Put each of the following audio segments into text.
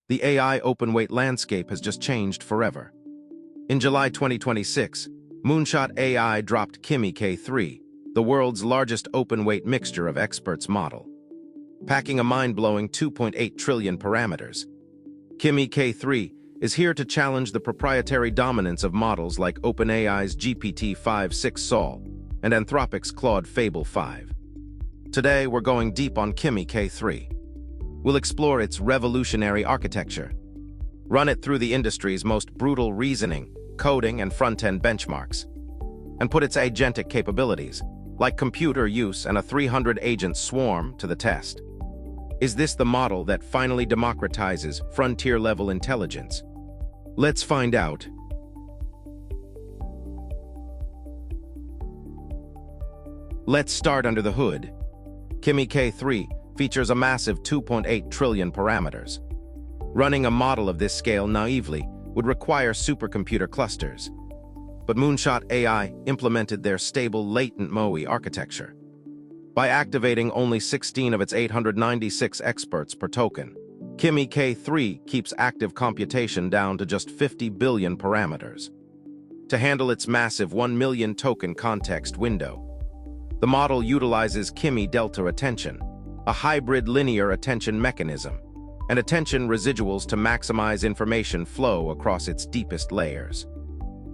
the AI open-weight landscape has just changed forever. In July 2026, Moonshot AI dropped Kimi K3, the world's largest open-weight mixture of experts model. Packing a mind-blowing 2.8 trillion parameters, Kimi K3 is here to challenge the proprietary dominance of models like OpenAI's GPT-5 Sol and Anthropic's Claude Fable 5. Today, we're going deep on Kimi K3. We'll explore its revolutionary architecture, run it through the industry's most brutal reasoning, coding, and front-end benchmarks, and put its agentic capabilities, like computer use and a 300-agent swarm, to the test. Is this the model that finally democratizes frontier-level intelligence? Let's find out. Let's start under the hood. Kimi K3 features a massive 2.8 trillion parameters. Running a model of this scale naively would require supercomputer clusters. But Moonshot AI implemented their stable LatentMoE architecture. By activating only 16 of its 896 experts per token, Kimi K3 keeps active computation down to just 50 billion parameters. To handle its massive 1 million token context window, the model utilizes Kimi Delta Attention, a hybrid linear attention mechanism, and attention residuals to maximize information flow across its deepest layers.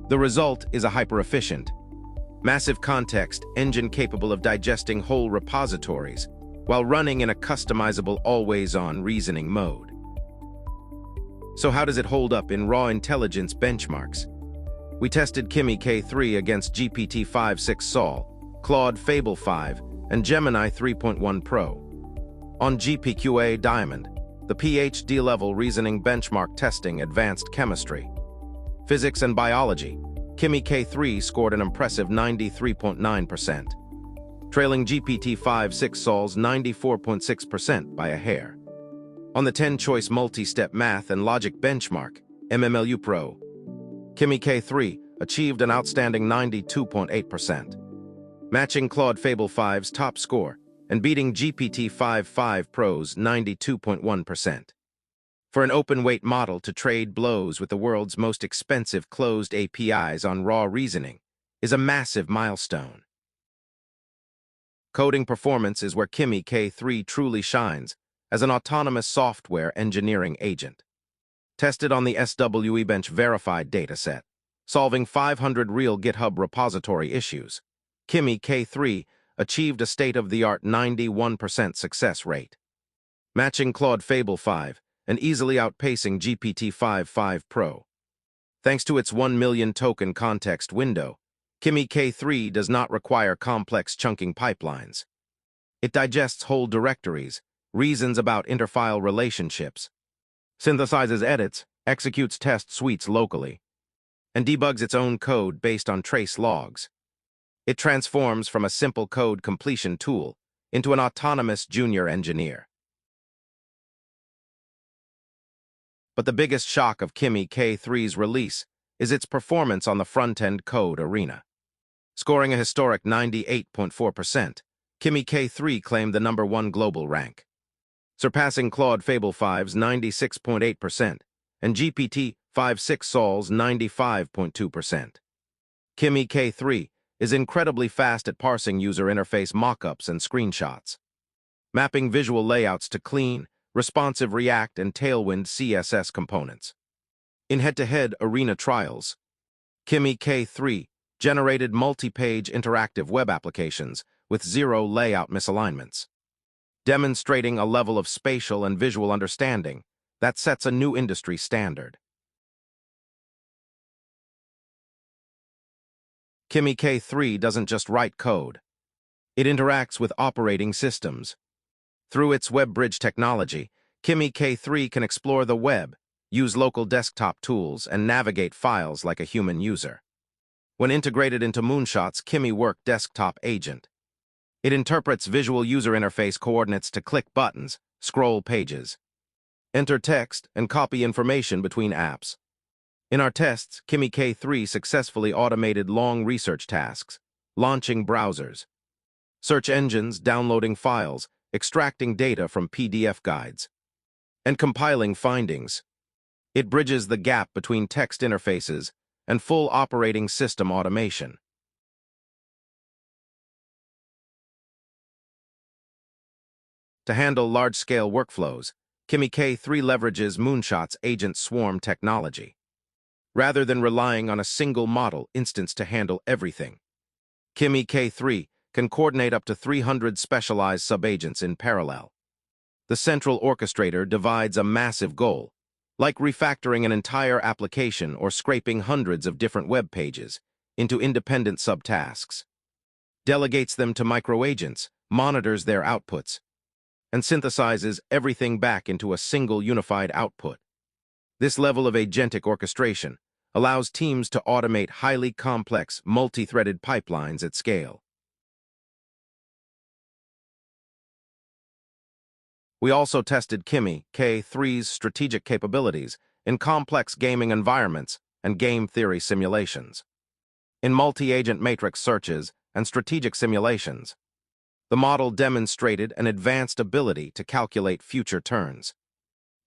The result is a hyper-efficient, massive context engine capable of digesting whole repositories while running in a customizable always-on reasoning mode. So how does it hold up in raw intelligence benchmarks? We tested Kimi K3 against GPT-5 Sol, Claude Fable 5, and Gemini 3.1 Pro. On GPQA Diamond, the PhD-level reasoning benchmark testing advanced chemistry, physics, and biology, Kimi K3 scored an impressive 93.9%, trailing GPT-5 Sol's 94.6% by a hair. On the 10-choice multi-step math and logic benchmark, MMLU Pro, Kimi K3 achieved an outstanding 92.8%, matching Claude Fable 5's top score and beating GPT-5 Pro's 92.1%. For an open-weight model to trade blows with the world's most expensive closed APIs on raw reasoning is a massive milestone. Coding performance is where Kimi K3 truly shines as an autonomous software engineering agent. Tested on the SWE-bench verified dataset, solving 500 real GitHub repository issues, Kimi K3 achieved a state-of-the-art 91% success rate, matching Claude Fable 5 and easily outpacing GPT-5 Pro. Thanks to its 1 million token context window, Kimi K3 does not require complex chunking pipelines. It digests whole directories, reasons about interfile relationships, synthesizes edits, executes test suites locally, and debugs its own code based on trace logs. It transforms from a simple code completion tool into an autonomous junior engineer. But the biggest shock of Kimi K3's release is its performance on the front-end code arena. Scoring a historic 98.4%, Kimi K3 claimed the #1 global rank, surpassing Claude Fable 5's 96.8% and GPT-5 Sol's 95.2%. Kimi K3 is incredibly fast at parsing user interface mockups and screenshots, mapping visual layouts to clean, responsive React and Tailwind CSS components. In head-to-head arena trials, Kimi K3 generated multi-page interactive web applications with 0 layout misalignments, demonstrating a level of spatial and visual understanding that sets a new industry standard. Kimi K3 doesn't just write code. It interacts with operating systems. Through its WebBridge technology, Kimi K3 can explore the web, use local desktop tools, and navigate files like a human user. When integrated into Moonshot's Kimi Work desktop agent, it interprets visual user interface coordinates to click buttons, scroll pages, enter text, and copy information between apps. In our tests, Kimi K3 successfully automated long research tasks, launching browsers, search engines, downloading files, extracting data from PDF guides, and compiling findings. It bridges the gap between text interfaces and full operating system automation. To handle large-scale workflows, Kimi K3 leverages Moonshot's agent swarm technology. Rather than relying on a single model instance to handle everything, Kimi K3 can coordinate up to 300 specialized subagents in parallel. The central orchestrator divides a massive goal, like refactoring an entire application or scraping hundreds of different web pages, into independent subtasks, delegates them to microagents, monitors their outputs, and synthesizes everything back into a single unified output. This level of agentic orchestration allows teams to automate highly complex, multi-threaded pipelines at scale. We also tested Kimi K3's strategic capabilities in complex gaming environments and game theory simulations. In multi-agent matrix searches and strategic simulations, the model demonstrated an advanced ability to calculate future turns,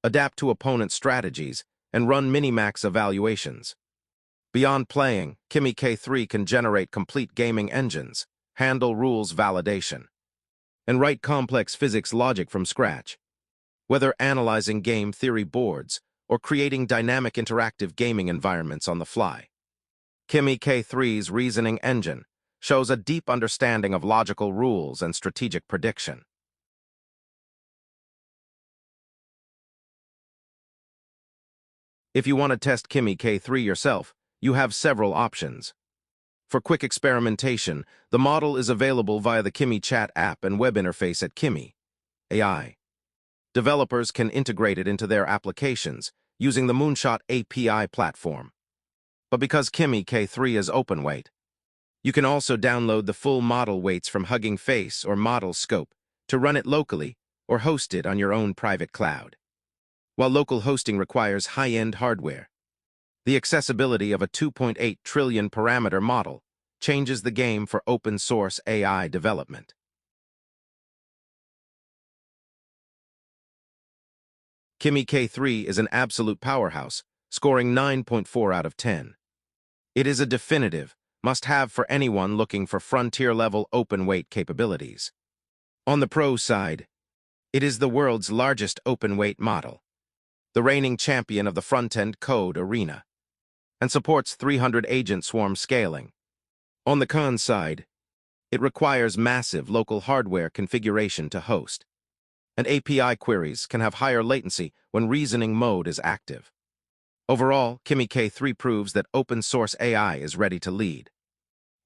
adapt to opponent strategies, and run Minimax evaluations. Beyond playing, Kimi K3 can generate complete gaming engines, handle rules validation, and write complex physics logic from scratch. Whether analyzing game theory boards or creating dynamic interactive gaming environments on the fly, Kimi K3's reasoning engine shows a deep understanding of logical rules and strategic prediction. If you want to test Kimi K3 yourself, you have several options. For quick experimentation, the model is available via the Kimi Chat app and web interface at Kimi AI. Developers can integrate it into their applications using the Moonshot API platform. But because Kimi K3 is open-weight, you can also download the full model weights from Hugging Face or Model Scope to run it locally or host it on your own private cloud. While local hosting requires high-end hardware, the accessibility of a 2.8 trillion parameter model changes the game for open-source AI development. Kimi K3 is an absolute powerhouse, scoring 9.4 out of 10. It is a definitive must-have for anyone looking for frontier-level open-weight capabilities. On the pro side, it is the world's largest open-weight model, the reigning champion of the Frontend code arena, and supports 300 agent swarm scaling. On the con side, it requires massive local hardware configuration to host, and API queries can have higher latency when reasoning mode is active. Overall, Kimi K3 proves that open-source AI is ready to lead.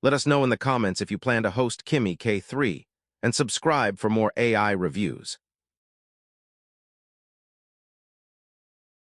Let us know in the comments if you plan to host Kimi K3, and subscribe for more AI reviews.